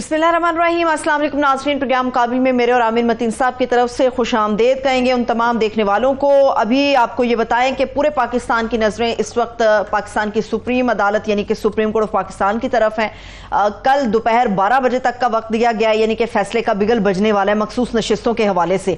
बिस्मिल्लाहिर्रहमानिर्रहीम। अस्सलाम वालेकुम नाज़रीन, प्रोग्राम काबिल में मेरे और आमिर मतीन साहब की तरफ से खुशामदीद कहेंगे उन तमाम देखने वालों को। अभी आपको ये बताएं कि पूरे पाकिस्तान की नज़रें इस वक्त पाकिस्तान की सुप्रीम अदालत यानी कि सुप्रीम कोर्ट ऑफ पाकिस्तान की तरफ हैं। कल दोपहर 12 बजे तक का वक्त दिया गया है, यानी कि फैसले का बिगल बजने वाला है मखसूस नशिस्तों के हवाले से।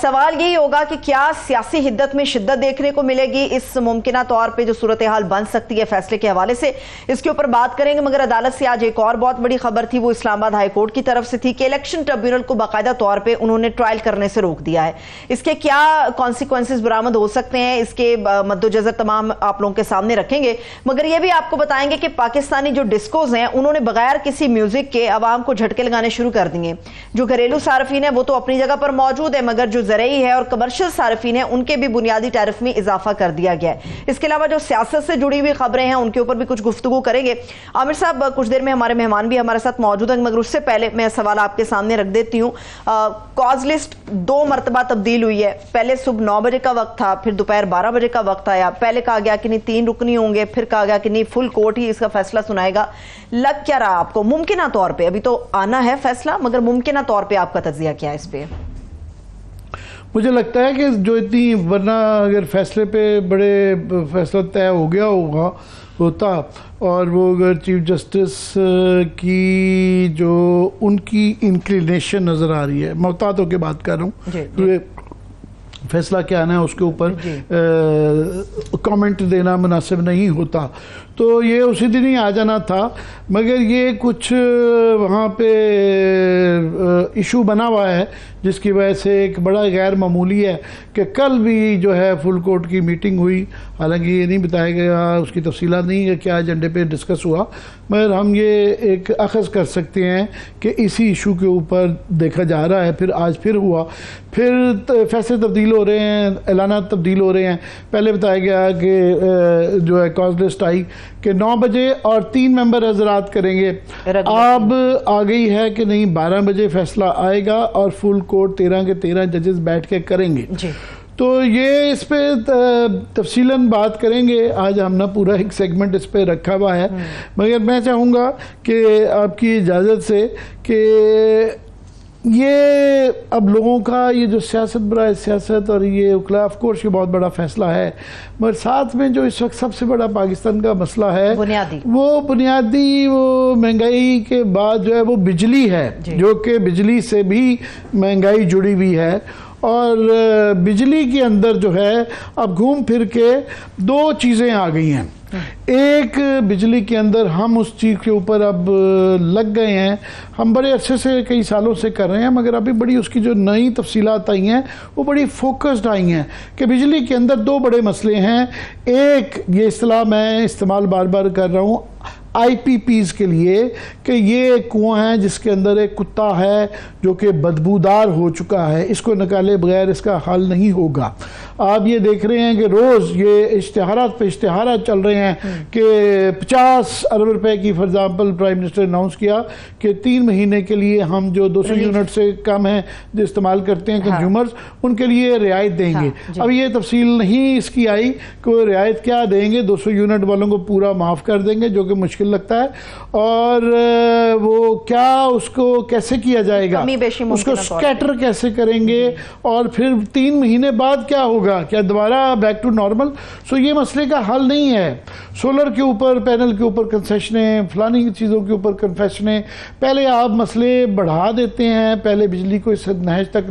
सवाल यही होगा कि क्या सियासी हिद्दत में शिद्दत देखने को मिलेगी इस मुमकिना तौर पर जो सूरत हाल बन सकती है फैसले के हवाले से, इसके ऊपर बात करेंगे। मगर अदालत से आज एक और बहुत बड़ी खबर थी, वो इस्लामाबाद हाई कोर्ट की तरफ से थी कि इलेक्शन ट्रिब्यूनल को बाकायदा तौर पे उन्होंने ट्रायल करने से रोक दिया है। इसके क्या कॉन्सिक्वेंसेस बरामद हो सकते हैं, इसके मद्देनजर तमाम आप लोगों के सामने रखेंगे। मगर यह भी आपको बताएंगे कि पाकिस्तानी जो डिस्कोज हैं उन्होंने बगैर किसी म्यूजिक के आवाम को झटके लगाने शुरू कर दिए। जो घरेलू सार्फिन है वो तो अपनी जगह पर मौजूद है, मगर जो ज़रई है और कमर्शियल सार्फिन है उनके भी बुनियादी टैरिफ में इजाफा कर दिया गया है। इसके अलावा जो सियासत से जुड़ी हुई खबरें हैं उनके ऊपर भी कुछ गुफ्तगू करेंगे। आमिर साहब, कुछ देर में हमारे मेहमान भी हमारे साथ मौजूद हैं, मगर उससे पहले मैं सवाल आपके सामने रख देती हूँ। कॉज लिस्ट 2 मरतबा तब्दील हुई है। पहले सुबह 9 बजे का वक्त था, फिर दोपहर 12 बजे का वक्त आया। पहले कहा गया कि नहीं 3 रुकनी होंगे, फिर कहा गया कि नहीं फुल कोर्ट ही इसका फैसला सुनाएगा। लग क्या रहा आपको मुमकिना तौर पे, अभी तो आना है फैसला, मगर मुमकिना तौर पे आपका तज्जिया क्या है इस पे? मुझे लगता है कि जो इतनी, वरना अगर फैसले पे बड़े फैसला तय हो गया होता और वो अगर चीफ जस्टिस की जो उनकी इंक्लिनेशन नज़र आ रही है, मोहतात होकर बात कर रहा हूँ, फैसला क्या आना है उसके ऊपर कमेंट देना मुनासिब नहीं होता, तो ये उसी दिन ही आ जाना था। मगर ये कुछ वहाँ पे इशू बना हुआ है जिसकी वजह से एक बड़ा गैर मामूली है कि कल भी जो है फुल कोर्ट की मीटिंग हुई। हालांकि ये नहीं बताया गया, उसकी तफसीलात नहीं है क्या एजेंडे पे डिस्कस हुआ, मगर हम ये एक अखज़ कर सकते हैं कि इसी इशू के ऊपर देखा जा रहा है। फिर आज फिर हुआ, फिर फैसले तब्दील हो रहे हैं, ऐलानात तब्दील हो रहे हैं। पहले बताया गया कि जो है कॉज लिस्ट आई कि 9 बजे और 3 मेंबर हजरात करेंगे। अब आ गई है कि नहीं 12 बजे फैसला आएगा और फुल कोर्ट 13 के 13 जजेस बैठ के करेंगे। तो ये इस पे तफसीलन बात करेंगे। आज हमने पूरा एक सेगमेंट इस पे रखा हुआ है, मगर मैं चाहूँगा कि आपकी इजाज़त से कि ये अब लोगों का ये जो सियासत बराए सियासत और ये उकला ऑफ कोर्स ये बहुत बड़ा फैसला है, मगर साथ में जो इस वक्त सबसे बड़ा पाकिस्तान का मसला है वो बुनियादी वो महंगाई के बाद जो है वो बिजली है, जो कि बिजली से भी महंगाई जुड़ी हुई है। और बिजली के अंदर जो है अब घूम फिर के 2 चीज़ें आ गई हैं। एक, बिजली के अंदर हम उस चीज़ के ऊपर अब लग गए हैं, हम बड़े अच्छे से कई सालों से कर रहे हैं, मगर अभी बड़ी उसकी जो नई तफसीलात आई हैं वो बड़ी फोकस्ड आई हैं कि बिजली के अंदर 2 बड़े मसले हैं। एक, ये इस्तेलाह मैं इस्तेमाल बार बार कर रहा हूँ IPPs के लिए कि ये एक कुआं है जिसके अंदर एक कुत्ता है जो कि बदबूदार हो चुका है, इसको निकाले बगैर इसका हल नहीं होगा। आप ये देख रहे हैं कि रोज़ ये इश्तिहारात पे इश्तिहारात चल रहे हैं कि 50 अरब रुपए की फॉर एग्जाम्पल प्राइम मिनिस्टर ने अनाउंस किया कि 3 महीने के लिए हम जो 200 यूनिट से कम है जो इस्तेमाल करते हैं कंज्यूमर्स, उनके लिए रियायत देंगे। अब ये तफसील नहीं इसकी आई कि वो रियायत क्या देंगे, 200 यूनिट वालों को पूरा माफ़ कर देंगे जो कि मुश्किल लगता है, और वो क्या उसको कैसे किया जाएगा, उसको स्कैटर कैसे करेंगे, और फिर 3 महीने बाद क्या होगा, क्या दोबारा बैक टू नॉर्मल। सो ये मसले का हल नहीं है। सोलर के ऊपर, पैनल के ऊपर कंसेशनें, फलानी चीज़ों के ऊपर कंसेशनें, पहले आप मसले बढ़ा देते हैं, पहले बिजली को इस नहज तक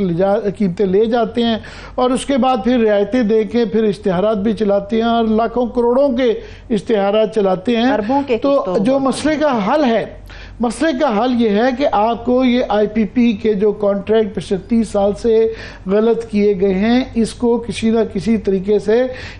कीमतें ले जाते हैं और उसके बाद फिर रियायतें दे के फिर इश्तिहारात भी चलाते हैं और लाखों करोड़ों के इश्तिहारात चलाते हैं। तो जो मसले का हल है, मसले का हल ये है कि आपको ये IPP के जो कॉन्ट्रैक्ट पिछले 30 साल से गलत किए गए हैं, इसको किसी ना किसी तरीके से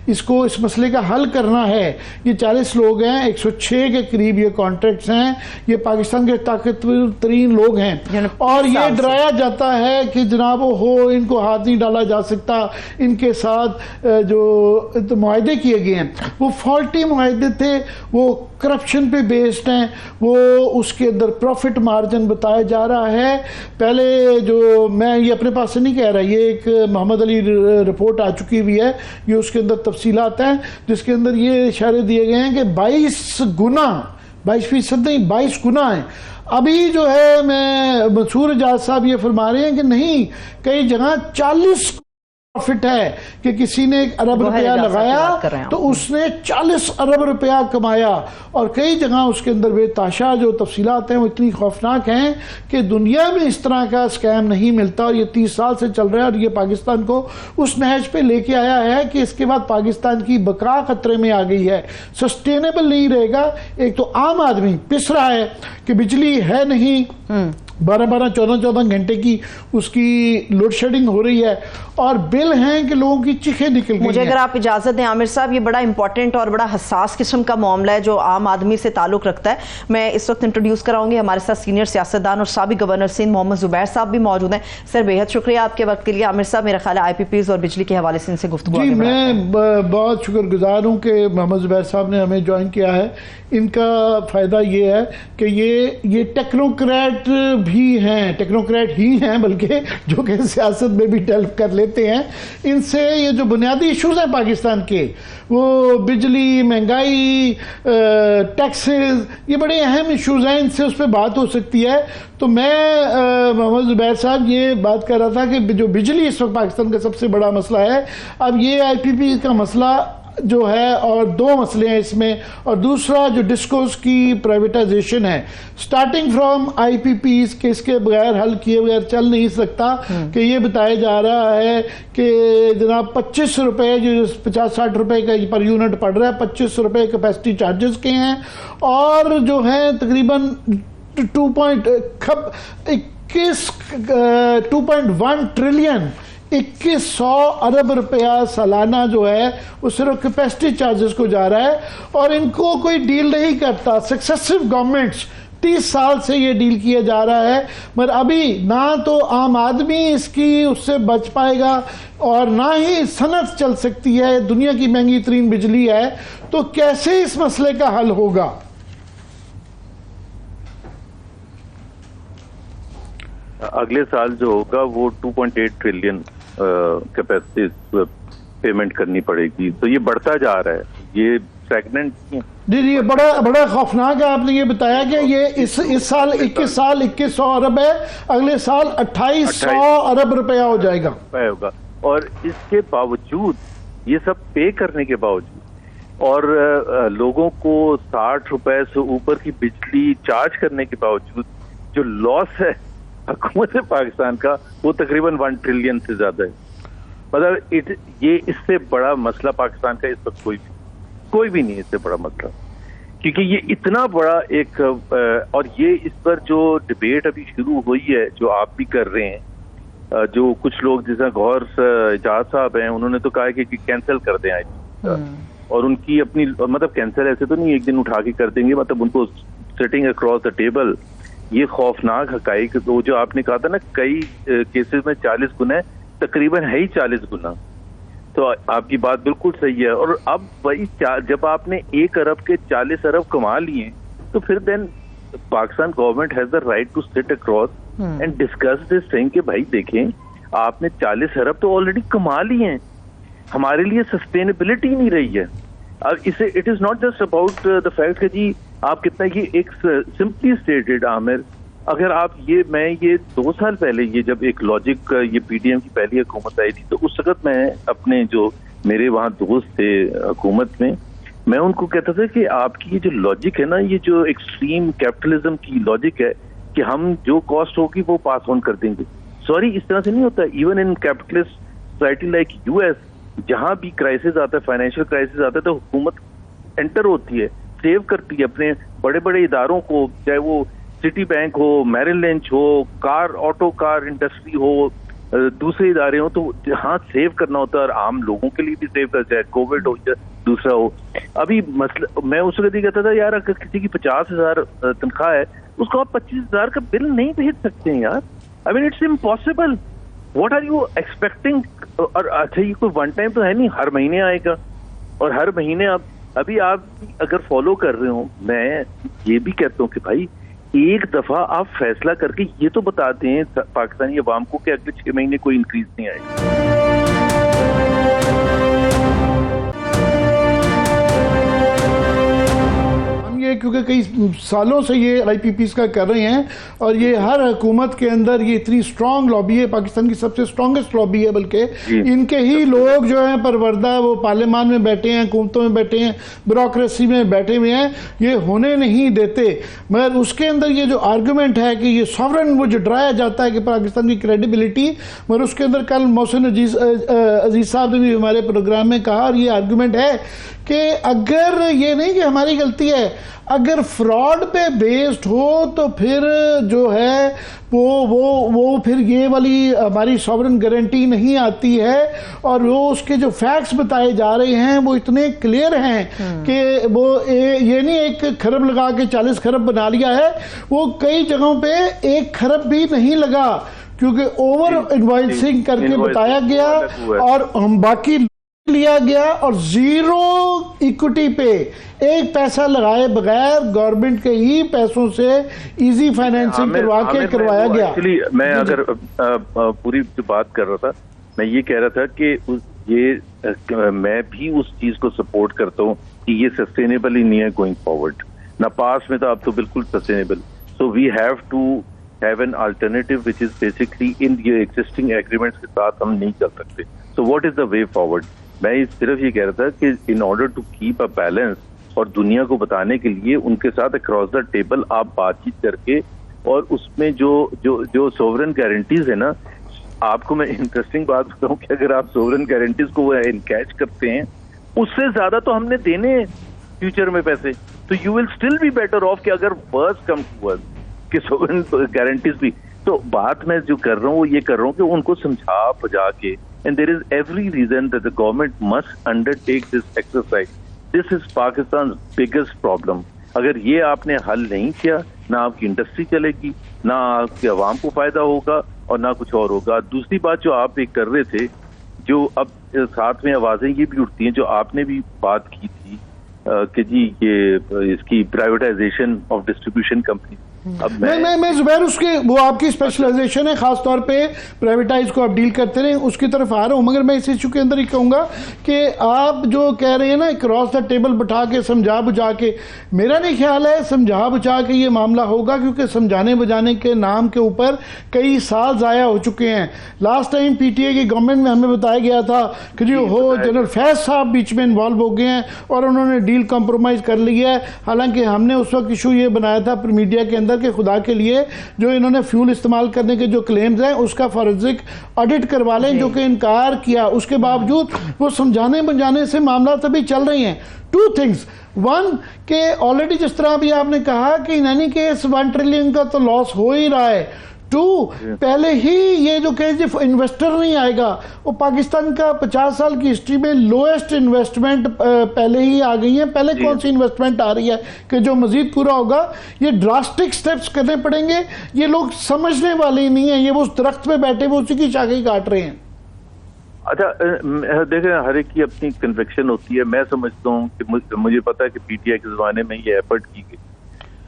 इसको इस मसले का हल करना है। ये 40 लोग हैं, 106 के करीब ये कॉन्ट्रैक्ट्स हैं, ये पाकिस्तान के ताकतवर तरीन लोग हैं, और ये डराया जाता है कि जनाब हो इनको हाथ नहीं डाला जा सकता, इनके साथ जो मुआहदे किए गए हैं वो फॉल्टी मुआहदे थे, वो करप्शन पे बेस्ड हैं, वो उसके अंदर प्रॉफिट मार्जिन बताया जा रहा है। पहले जो मैं ये अपने पास से नहीं कह रहा, ये एक मोहम्मद अली रिपोर्ट आ चुकी हुई है, ये उसके अंदर तफसीलात हैं जिसके अंदर ये इशारे दिए गए हैं कि 22 गुना 22% नहीं 22 गुना है। अभी जो है मैं मंसूर एजाज साहब ये फरमा रहे हैं कि नहीं, कई जगह 40 प्रॉफिट है कि किसी ने 1 अरब रुपया लगाया तो उसने 40 अरब रुपया कमाया, और कई जगह उसके अंदर बेताशा जो तफसीलात हैं वो इतनी खौफनाक हैं कि दुनिया में इस तरह का स्कैम नहीं मिलता, और ये 30 साल से चल रहा है, और ये पाकिस्तान को उस नहज पे लेके आया है कि इसके बाद पाकिस्तान की बका खतरे में आ गई है, सस्टेनेबल नहीं रहेगा। एक तो आम आदमी पिस रहा है कि बिजली है नहीं, 12-12, 14-14 घंटे की उसकी लोड शेडिंग हो रही है, और बिल हैं कि लोगों की चीखें निकल गई। मुझे अगर आप इजाजत दें आमिर साहब, ये बड़ा इंपॉर्टेंट और बड़ा हसास किस्म का मामला है जो आम आदमी से ताल्लुक रखता है। मैं इस वक्त इंट्रोड्यूस कराऊंगी हमारे साथ सीनियर सियासतदान और साबिक गवर्नर सिंध मोहम्मद जुबैर साहब भी मौजूद हैं। सर बेहद शुक्रिया आपके वक्त के लिए। आमिर साहब, मेरा ख्याल है IPPs और बिजली के हवाले से इनसे गुफ्तगू जी, मैं बहुत शुक्रगुजार हूँ कि मोहम्मद जुबैर साहब ने हमें ज्वाइन किया है। इनका फ़ायदा ये है कि ये टेक्नोक्रेट भी हैं, टेक्नोक्रेट ही हैं बल्कि, जो कि सियासत में भी डेल्व कर लेते हैं। इनसे ये जो बुनियादी इश्यूज हैं पाकिस्तान के, वो बिजली, महंगाई, टैक्सेस, ये बड़े अहम इश्यूज हैं, इनसे उस पर बात हो सकती है। तो मैं मोहम्मद जुबैर साहब ये बात कर रहा था कि जो बिजली इस वक्त पाकिस्तान का सबसे बड़ा मसला है, अब ये IPP का मसला जो है, और 2 मसले हैं इसमें, और दूसरा जो डिस्कोर्स की प्राइवेटाइजेशन है, स्टार्टिंग फ्रॉम IPPs के इसके बगैर हल किए बगैर चल नहीं सकता। कि ये बताया जा रहा है कि जनाब 25 रुपए, जो 50-60 रुपए का पर यूनिट पड़ रहा है, 25 रुपए कैपेसिटी चार्जेस के हैं, और जो है तकरीबन 2.1 ट्रिलियन 2100 अरब रुपया सालाना जो है वो सिर्फ कैपेसिटी चार्जेस को जा रहा है, और इनको कोई डील नहीं करता। सक्सेसिव गवर्नमेंट्स 30 साल से ये डील किया जा रहा है, मगर अभी ना तो आम आदमी इसकी उससे बच पाएगा, और ना ही सनत चल सकती है। दुनिया की महंगी तरीन बिजली है, तो कैसे इस मसले का हल होगा? अगले साल जो होगा वो 2.8 ट्रिलियन कैपेसिटी पेमेंट करनी पड़ेगी, तो ये बढ़ता जा रहा है, ये स्टैग्नेंट नहीं है। जी, ये बड़ा खौफनाक है। आपने ये बताया कि ये इस साल 2100 अरब है, अगले साल 2800 अरब रुपया हो जाएगा होगा, और इसके बावजूद, ये सब पे करने के बावजूद, और लोगों को 60 रुपए से ऊपर की बिजली चार्ज करने के बावजूद, जो लॉस है हुकूमत पाकिस्तान का वो तकरीबन 1 ट्रिलियन से ज्यादा है। मतलब ये इससे बड़ा मसला पाकिस्तान का इस वक्त कोई भी नहीं है, इससे बड़ा मसला, क्योंकि ये इतना बड़ा एक और ये इस पर जो डिबेट अभी शुरू हुई है, जो आप भी कर रहे हैं, जो कुछ लोग जैसा गौर एजाज साहब हैं, उन्होंने तो कहा है कि कैंसिल कर दें और उनकी अपनी, मतलब कैंसिल ऐसे तो नहीं एक दिन उठा के कर देंगे, मतलब उनको सिटिंग अक्रॉस द टेबल, ये खौफनाक हकाइक, तो जो आपने कहा था ना कई केसेस में 40 गुना है, तकरीबन है ही 40 गुना, तो आपकी बात बिल्कुल सही है। और अब वही जब आपने 1 अरब के 40 अरब कमा लिए, तो फिर then Pakistan government has the right to sit across and discuss this thing कि भाई देखें, आपने 40 अरब तो ऑलरेडी कमा लिए हैं, हमारे लिए सस्टेनेबिलिटी नहीं रही है। अब इसे it is not just about the fact कि जी आप कितना, ये एक सिंपली स्टेटेड आमिर, अगर आप ये 2 साल पहले, ये जब एक लॉजिक, ये PDM की पहली हुकूमत आई थी, तो उस वक्त मैं अपने जो मेरे वहाँ दोस्त थे हुकूमत में, मैं उनको कहता था कि आपकी ये जो लॉजिक है ना, ये जो एक्सट्रीम कैपिटलिज्म की लॉजिक है कि हम जो कॉस्ट होगी वो पास ऑन कर देंगे, सॉरी इस तरह से नहीं होता। Even in capitalist society like US, जहां भी क्राइसिस आता है, फाइनेंशियल क्राइसिस आता है, तो हुकूमत एंटर होती है, सेव करती है अपने बड़े बड़े इदारों को, चाहे वो सिटी बैंक हो, मैरिल लिंच हो, ऑटो कार इंडस्ट्री हो, दूसरे इदारे हो, तो हाँ सेव करना होता है, और आम लोगों के लिए भी सेव कर, चाहे कोविड हो या दूसरा हो। अभी मसला, मैं उस वक्त कहता था यार, अगर किसी की 50,000 तनख्वाह है, उसको आप 25,000 का बिल नहीं भेज सकते हैं यार। I mean it's impossible, what are you expecting. और अच्छा, ये कोई वन टाइम तो है नहीं, हर महीने आएगा, और हर महीने आप अभी आप अगर फॉलो कर रहे हो, मैं ये भी कहता हूँ कि भाई एक दफा आप फैसला करके ये तो बताते हैं पाकिस्तानी अवाम को कि अगले 6 महीने कोई इंक्रीज नहीं आएगा। हम ये ये क्योंकि कई सालों से ये आईपीपीस का कर रहे हैं और ये हर हुकूमत के अंदर ये इतनी स्ट्रांग लॉबी है, पाकिस्तान की सबसे स्ट्रांगेस्ट लॉबी है, बल्कि इनके ही लोग जो हैं परवरदा वो पार्लियामान में बैठे हैं, हुकूमतों में बैठे हैं, ब्यूरोक्रेसी में बैठे हुए हैं, ये होने नहीं देते। मगर उसके अंदर ये जो आर्गूमेंट है कि ये सॉवरेन वो जो डराया जाता है कि पाकिस्तान की क्रेडिबिलिटी, मगर उसके अंदर कल मोहसिन अजीज साहब ने भी हमारे प्रोग्राम में कहा और ये आर्गूमेंट है कि अगर ये नहीं कि हमारी गलती है, अगर फ्रॉड पे बेस्ड हो तो फिर जो है वो फिर ये वाली हमारी सॉवरेन गारंटी नहीं आती है और वो उसके जो फैक्ट्स बताए जा रहे हैं वो इतने क्लियर हैं कि वो ये नहीं 1 खरब लगा के 40 खरब बना लिया है, वो कई जगहों पे 1 खरब भी नहीं लगा क्योंकि ओवर इनवॉइसिंग करके बताया गया और हम बाकी लिया गया और 0 इक्विटी पे 1 पैसा लगाए बगैर गवर्नमेंट के ही पैसों से इजी फाइनेंसिंग करवा के करवाया गया। एक्चुअली मैं अगर पूरी जो बात कर रहा था, मैं ये कह रहा था कि ये मैं भी उस चीज को सपोर्ट करता हूँ कि ये सस्टेनेबल ही नहीं है गोइंग फॉरवर्ड। ना पास में तो अब तो बिल्कुल sustainable, so we have to have an alternative which is basically in ये एग्जिस्टिंग एग्रीमेंट्स के साथ हम नहीं चल सकते। So what is the way forward? मैं सिर्फ ये कह रहा था कि in order to keep a balance और दुनिया को बताने के लिए उनके साथ अक्रॉस द टेबल आप बातचीत करके और उसमें जो सोवरेन गारंटीज है ना, आपको मैं इंटरेस्टिंग बात बताऊं कि अगर आप सोवरेन गारंटीज को इनकैच करते हैं उससे ज्यादा तो हमने देने फ्यूचर में पैसे, तो you will still be better of कि अगर वर्स्ट कम टू वर्स्ट कि सोवरेन गारंटीज भी। तो बात मैं जो कर रहा हूँ वो ये कर रहा हूँ कि उनको समझा बुझा के, and there is every reason that the government must undertake this exercise. This is Pakistan's biggest problem. अगर ये आपने हल नहीं किया, ना आपकी इंडस्ट्री चलेगी, ना आपके अवाम को फायदा होगा और ना कुछ और होगा। दूसरी बात जो आप एक कर रहे थे, जो अब साथ में आवाजें ये भी उठती हैं, जो आपने भी बात की थी कि जी ये इसकी प्राइवेटाइजेशन ऑफ डिस्ट्रीब्यूशन कंपनी। अब मैं जुबैर उसके वो आपकी स्पेशलाइजेशन है, खास तौर पे प्राइवेटाइज को आप डील करते रहे, उसकी तरफ आ रहा हूं, मगर मैं इस इशू के अंदर ही कहूंगा कि आप जो कह रहे हैं ना क्रॉस द टेबल बैठा के समझा बुझा के, मेरा नहीं ख्याल है समझा बुझा के ये मामला होगा, क्योंकि समझाने बुझाने के नाम के ऊपर कई साल जाया हो चुके हैं। लास्ट टाइम पीटीए की गवर्नमेंट में हमें बताया गया था कि जो हो जनरल फैज साहब बीच में इन्वॉल्व हो गए हैं और उन्होंने डील कॉम्प्रोमाइज कर लिया है। हालांकि हमने उस वक्त इशू ये बनाया था मीडिया के अंदर के खुदा के लिए जो इन्होंने फ्यूल इस्तेमाल करने के जो क्लेम्स हैं उसका फॉरेंसिक ऑडिट करवा लें, जो कि इनकार किया। उसके बावजूद वो समझाने बुझाने से मामला तभी चल रही हैं। 2 थिंग्स, 1 के ऑलरेडी जिस तरह भी आपने कहा कि इन एनी केस 1 ट्रिलियन का तो लॉस हो ही रहा है। 2 पहले ही ये जो कहे इन्वेस्टर नहीं आएगा, वो पाकिस्तान का 50 साल की हिस्ट्री में लोएस्ट इन्वेस्टमेंट पहले ही आ गई है। पहले कौन सी इन्वेस्टमेंट आ रही है कि जो मजीद पूरा होगा, ये ड्रास्टिक स्टेप्स करने पड़ेंगे। ये लोग समझने वाले ही नहीं है, ये वो उस दरख्त पे बैठे वो उसी की शाखें काट रहे हैं। अच्छा देखें, हर एक की अपनी कन्विक्शन होती है। मैं समझता हूँ कि मुझे पता है कि पीटीआई के जमाने में ये एफर्ट की गई,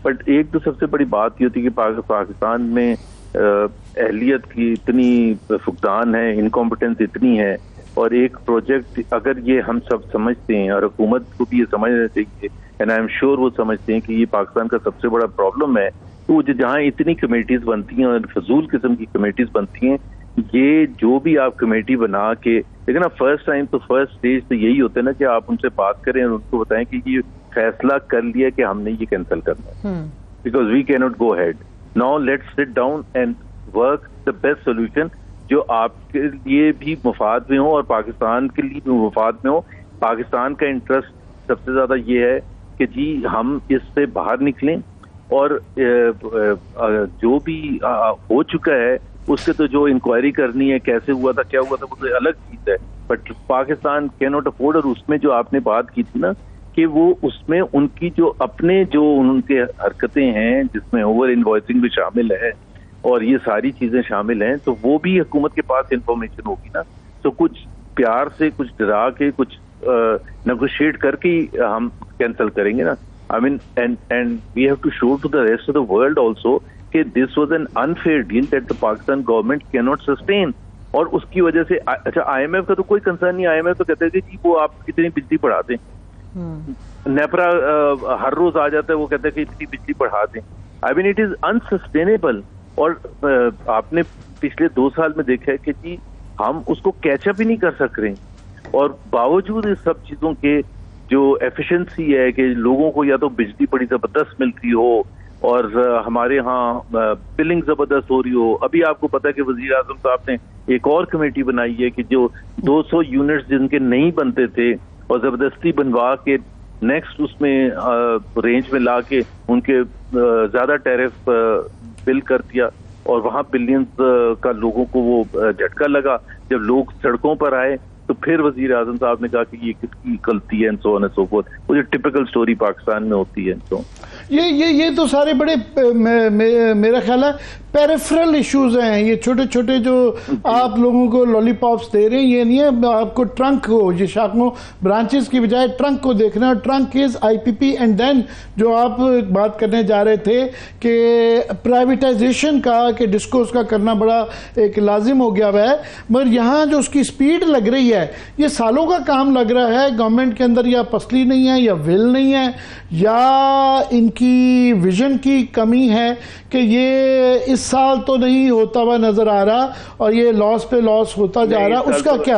बट एक तो सबसे बड़ी बात ये होती है कि पाकिस्तान में अहलियत की इतनी फुकदान है, इनकॉम्पिटेंस इतनी है, और एक प्रोजेक्ट अगर ये हम सब समझते हैं और हुकूमत को भी ये समझना चाहिए, एंड आई एम श्योर वो समझते हैं कि ये पाकिस्तान का सबसे बड़ा प्रॉब्लम है, तो जहाँ इतनी कमेटीज बनती हैं और फजूल किस्म की कमेटीज बनती हैं, ये जो भी आप कमेटी बना के, लेकिन ना फर्स्ट टाइम तो फर्स्ट स्टेज तो यही होता है ना कि आप उनसे बात करें और उनको बताएं कि ये फैसला कर लिया कि हमने ये कैंसिल करना है, because we can not go ahead. Now let's sit down and work the best solution जो आपके लिए भी मुफाद में हो और पाकिस्तान के लिए भी मुफाद में हो। पाकिस्तान का इंटरेस्ट सबसे ज्यादा ये है कि जी हम इससे बाहर निकलें, और जो भी हो चुका है उससे तो जो इंक्वायरी करनी है, कैसे हुआ था, क्या हुआ था, वो तो अलग चीज है, but Pakistan can not afford. और उसमें जो आपने बात की थी ना कि वो उसमें उनकी जो अपने जो उनके हरकतें हैं जिसमें ओवर इनवॉइसिंग भी शामिल है और ये सारी चीजें शामिल हैं, तो वो भी हुकूमत के पास इंफॉर्मेशन होगी ना। तो कुछ प्यार से, कुछ डरा के, कुछ नेगोशिएट करके हम कैंसिल करेंगे ना। I mean and we have to show to the rest of the world also कि this was an unfair deal that the Pakistan government can not sustain. और उसकी वजह से अच्छा, आईएमएफ का तो कोई कंसर्न नहीं। आईएमएफ तो कहते हैं कि जी वो आप कितनी बिजली बढ़ा दें, नेपरा हर रोज आ जाता है, वो कहता है कि इतनी बिजली बढ़ा दें। I mean it is unsustainable. और आपने पिछले 2 साल में देखा है कि जी हम उसको कैचअप ही नहीं कर सक रहे, और बावजूद इस सब चीजों के जो एफिशिएंसी है कि लोगों को या तो बिजली बड़ी जबरदस्त मिलती हो और हमारे यहाँ बिलिंग जबरदस्त हो रही हो। अभी आपको पता है कि वजीर आजम साहब ने एक और कमेटी बनाई है कि जो 200 यूनिट्स जिनके नहीं बनते थे और जबरदस्ती बनवा के नेक्स्ट उसमें रेंज में ला के उनके ज्यादा टैरिफ बिल कर दिया, और वहां बिलियंस का लोगों को वो झटका लगा। जब लोग सड़कों पर आए तो फिर वजीर आजम साहब ने कहा कि ये किसकी गलती है, and so on and so fourth. वो जो टिपिकल स्टोरी पाकिस्तान में होती है। तो ये तो सारे बड़े मेरा ख्याल है पेरिफेरल इश्यूज हैं। ये छोटे छोटे जो आप लोगों को लॉलीपॉप्स दे रहे हैं, ये नहीं है आपको ट्रंक को, ये शाखों ब्रांचेस की बजाय ट्रंक को देखना है। Trunk is IPP. And then जो आप बात करने जा रहे थे कि प्राइवेटाइजेशन का, कि डिस्कोर्स का करना बड़ा एक लाजिम हो गया हुआ है, मगर यहाँ जो उसकी स्पीड लग रही है, ये सालों का काम लग रहा है गवर्नमेंट के अंदर। या पसली नहीं है, या विल नहीं है, या इनकी विजन की कमी है कि ये इस साल तो नहीं होता हुआ नजर आ रहा और ये लॉस पे लॉस होता जा रहा। उसका क्या?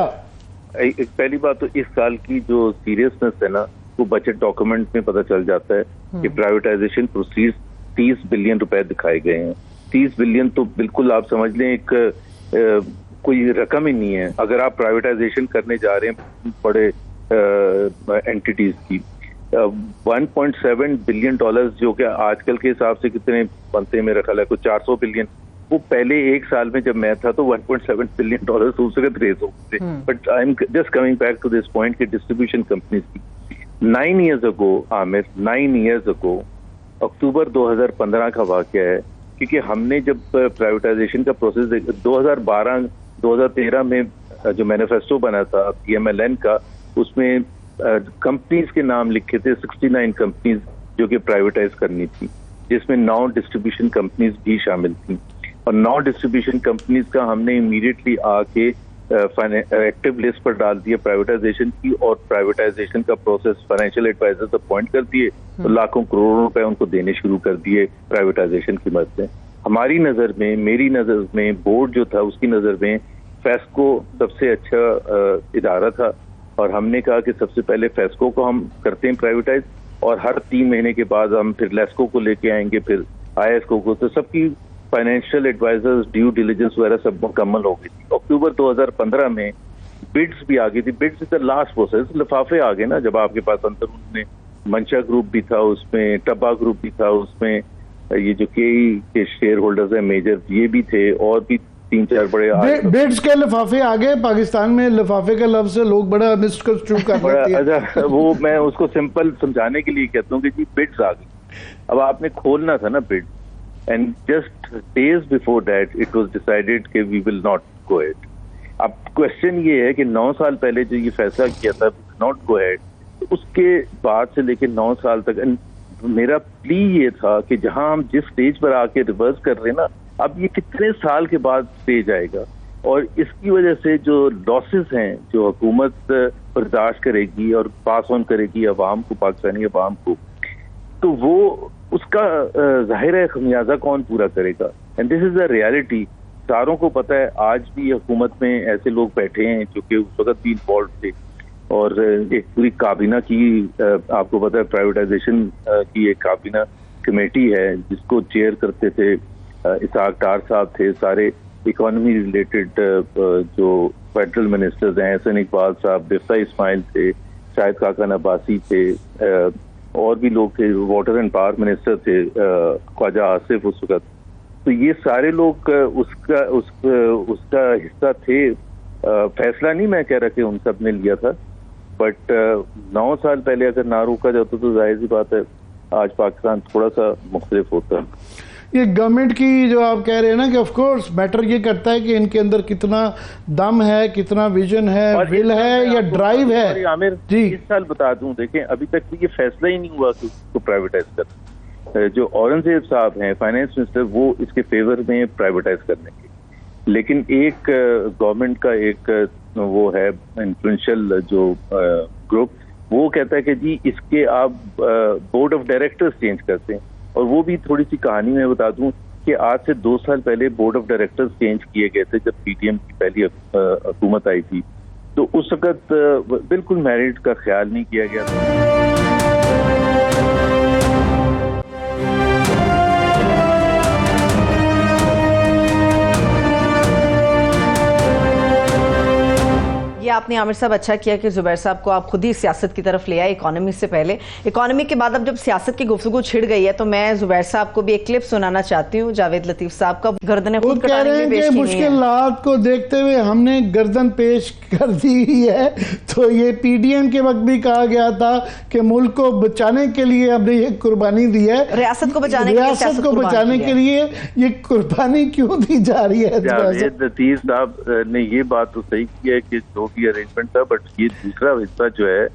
पहली बात तो इस साल की जो सीरियसनेस है ना, वो बजट डॉक्यूमेंट में पता चल जाता है कि प्राइवेटाइजेशन प्रोसीड्स 30 बिलियन रुपए दिखाए गए हैं। 30 बिलियन तो बिल्कुल आप समझ लें एक कोई रकम ही नहीं है अगर आप प्राइवेटाइजेशन करने जा रहे हैं बड़े एंटिटीज की। 1.7 बिलियन डॉलर्स जो कि आजकल के हिसाब से कितने बनते हैं, मेरा ख्याल है कुछ 400 बिलियन। वो पहले एक साल में जब मैं था तो 1.7 बिलियन डॉलर्स उस वक्त रेज हो गए थे। But I am just coming back to this point कि डिस्ट्रीब्यूशन कंपनीज की 9 years ago, Aamir, 9 years ago, अक्टूबर 2015 का वाकया है, क्योंकि हमने जब प्राइवेटाइजेशन का प्रोसेस 2012-2013 में जो मैनिफेस्टो बना था PMLN का, उसमें कंपनीज के नाम लिखे थे 69 कंपनीज जो कि प्राइवेटाइज करनी थी, जिसमें 9 डिस्ट्रीब्यूशन कंपनीज भी शामिल थी। और 9 डिस्ट्रीब्यूशन कंपनीज का हमने इमीडिएटली आके एक्टिव लिस्ट पर डाल दिया प्राइवेटाइजेशन की, और प्राइवेटाइजेशन का प्रोसेस फाइनेंशियल एडवाइजर्स अपॉइंट कर दिए, तो लाखों करोड़ों रुपए उनको देने शुरू कर दिए प्राइवेटाइजेशन की मदद से। हमारी नजर में, मेरी नजर में, बोर्ड जो था उसकी नजर में फेस्को सबसे अच्छा इदारा था, और हमने कहा कि सबसे पहले फेस्को को हम करते हैं प्राइवेटाइज, और हर 3 महीने के बाद हम फिर लेस्को को लेके आएंगे, फिर ISCO को। तो सबकी फाइनेंशियल एडवाइजर्स, ड्यू डिलीजेंस वगैरह सब मुकम्मल हो गई थी। अक्टूबर 2015 में बिड्स भी आ गई थी। Bids is the last process. लिफाफे आ गए ना, जब आपके पास अंदर में मंशा ग्रुप भी था, उसमें टब्बा ग्रुप भी था, उसमें ये जो के शेयर होल्डर्स है मेजर, ये भी थे, और भी 3-4 बड़े बिड्स के लिफाफे आ गए। पाकिस्तान में लिफाफे के लफ्ज से लोग बड़ा मिसकंस्ट्रू कर लेते हैं। अच्छा, वो मैं उसको सिंपल समझाने के लिए कहता हूँ कि जी बिड्स आ गई। अब आपने खोलना था ना bid, and just days before that it was decided कि we will not go ahead. अब क्वेश्चन ये है कि 9 साल पहले जो ये फैसला किया था नॉट गो अहेड, तो उसके बाद से लेकर 9 साल तक मेरा प्ली ये था कि जहां हम जिस स्टेज पर आके रिवर्स कर रहे हैं ना, अब ये कितने साल के बाद स्टेज आएगा, और इसकी वजह से जो लॉसेस हैं जो हुकूमत बर्दाश्त करेगी और पास ऑन करेगी अवाम को, पाकिस्तानी अवाम को, तो वो उसका जाहिर है खमियाजा कौन पूरा करेगा। And this is a reality. सारों को पता है, आज भी हुकूमत में ऐसे लोग बैठे हैं जो कि उस वक्त भी इन्वॉल्व थे, और एक पूरी काबीना की आपको पता है प्राइवेटाइजेशन की एक काबीना कमेटी है जिसको चेयर करते थे इसाक डार साहब थे। सारे इकोनॉमी रिलेटेड जो फेडरल मिनिस्टर्स हैं, एहसन इकबाल साहब, बिफ्ता इस्माइल थे, शाहिद खाकन अब्बासी थे, और भी लोग थे, वाटर एंड पावर मिनिस्टर थे ख्वाजा आसिफ उस वक्त। तो ये सारे लोग उसका हिस्सा थे। फैसला नहीं मैं कह रहा कि उन सब ने लिया था, बट 9 साल पहले अगर ना रोका जाता तो जाहिर सी बात है आज पाकिस्तान थोड़ा सा मुख्तलिफ होता। ये गवर्नमेंट की जो आप कह रहे हैं ना कि ऑफ कोर्स मैटर ये करता है कि इनके अंदर कितना दम है, कितना विजन है, विल है या ड्राइव है। आमिर जी, इस साल बता दूं, देखें अभी तक ये फैसला ही नहीं हुआ कि उसको प्राइवेटाइज कर। जो औरंगजेब साहब हैं फाइनेंस मिनिस्टर, वो इसके फेवर में प्राइवेटाइज करने के, लेकिन एक गवर्नमेंट का एक वो है इन्फ्लुएंशियल जो ग्रुप वो कहता है कि जी इसके आप बोर्ड ऑफ डायरेक्टर्स चेंज करते हैं। और वो भी थोड़ी सी कहानी मैं बता दूं कि आज से 2 साल पहले बोर्ड ऑफ डायरेक्टर्स चेंज किए गए थे जब पीटीएम की पहली हुकूमत आई थी, तो उस वक्त बिल्कुल मेरिट का ख्याल नहीं किया गया था। ये आपने आमिर साहब अच्छा किया कि जुबैर साहब को आप खुद ही सियासत की तरफ ले आए इकोनॉमी से पहले। इकोनॉमी के बाद अब जब सियासत की गुफ्तगू छिड़ गई है तो मैं जुबैर साहब को भी एक क्लिप सुनाना चाहती हूँ जावेद लतीफ साहब का। गर्दनें खुद कह रहे हैं कि मुश्किलात को देखते हुए हमने गर्दन पेश कर दी है। तो ये पीडीएम के वक्त भी कहा गया था कि मुल्क को बचाने के लिए हमने ये कुर्बानी दी है, रियासत को बचाने के लिए ये कुर्बानी क्यों दी जा रही है? जावेद लतीफ साहब ने ये बात तो सही की है कि जो भी अरेंजमेंट था, बट ये दूसरा हिस्सा जो है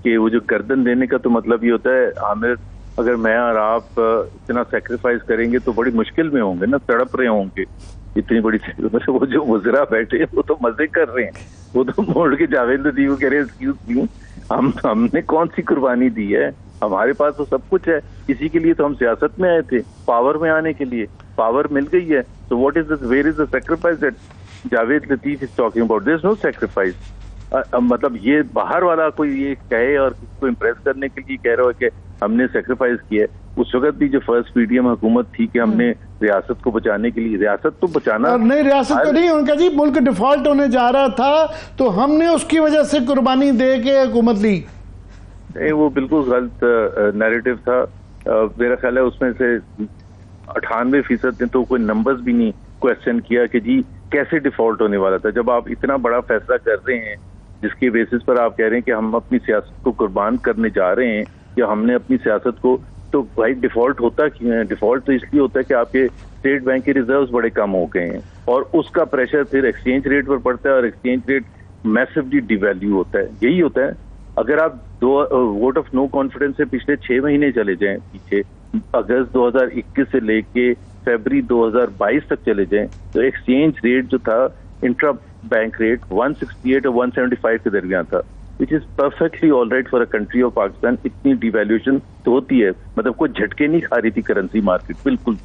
कि वो जो गर्दन देने का तो मतलब ये होता है आमिर, अगर मैं और आप इतना सेक्रीफाइस करेंगे तो बड़ी मुश्किल में होंगे ना, तड़प रहे होंगे इतनी बड़ी। मतलब वो जो मुजरा बैठे हैं वो तो मजे कर रहे हैं, वो तो मोड़ के जावेद लतीफ को कह रहे हैं एक्सक्यूज मी, हमने कौन सी कुर्बानी दी है? हमारे पास तो सब कुछ है, इसी के लिए तो हम सियासत में आए थे, पावर में आने के लिए। पावर मिल गई है, तो what is this, where is the sacrifice that Javed Latif is talking about? There is no sacrifice. मतलब ये बाहर वाला कोई ये कहे और किसी को इम्प्रेस करने के लिए कह रहा है कि हमने सेक्रीफाइस किया है। उस वक्त भी जो फर्स्ट पीडीएम हुकूमत थी कि हमने रियासत को बचाने के लिए, रियासत तो बचाना नहीं, रियासत तो नहीं, उनका जी मुल्क डिफॉल्ट होने जा रहा था तो हमने उसकी वजह से कुर्बानी दे के हुकूमत ली। नहीं, वो बिल्कुल गलत नैरेटिव था। मेरा ख्याल है उसमें से 98% ने तो कोई नंबर्स भी नहीं क्वेश्चन किया कि जी कैसे डिफॉल्ट होने वाला था। जब आप इतना बड़ा फैसला कर रहे हैं जिसके बेसिस पर आप कह रहे हैं कि हम अपनी सियासत को कुर्बान करने जा रहे हैं या हमने अपनी सियासत को, तो भाई डिफॉल्ट होता क्यों है? डिफॉल्ट तो इसलिए होता है कि आपके स्टेट बैंक के रिजर्व्स बड़े कम हो गए हैं और उसका प्रेशर फिर एक्सचेंज रेट पर पड़ता है और एक्सचेंज रेट मैसिवली डिवैल्यू होता है। यही होता है। अगर आप वोट ऑफ नो कॉन्फिडेंस से पिछले 6 महीने चले जाएं पीछे, अगस्त 2021 से लेके फरवरी 2022 तक चले जाएं, तो एक्सचेंज रेट जो था, इंट्रा बैंक रेट 168 और 175 के दरमियान था, which is perfectly all right for a country of Pakistan. इतनी डिवैल्यूएशन तो होती है, मतलब कोई झटके नहीं खा रही थी करेंसी मार्केट, बिल्कुल।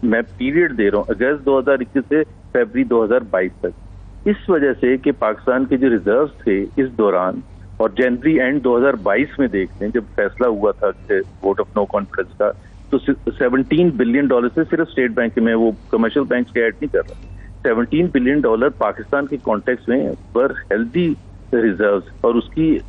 मैं पीरियड दे रहा हूँ अगस्त 2021 से फरवरी 2022 तक। इस वजह से कि पाकिस्तान के जो रिजर्व्स थे इस दौरान, और जनवरी एंड 2022 में देखते हैं जब फैसला हुआ था वोट ऑफ नो कॉन्फिडेंस का, तो $17 बिलियन से सिर्फ स्टेट बैंक में, वो कमर्शियल बैंक के ऐड नहीं कर रहा, $17 बिलियन पाकिस्तान के कॉन्टेक्स्ट में पर हेल्दी रिजर्व्स। और उसकी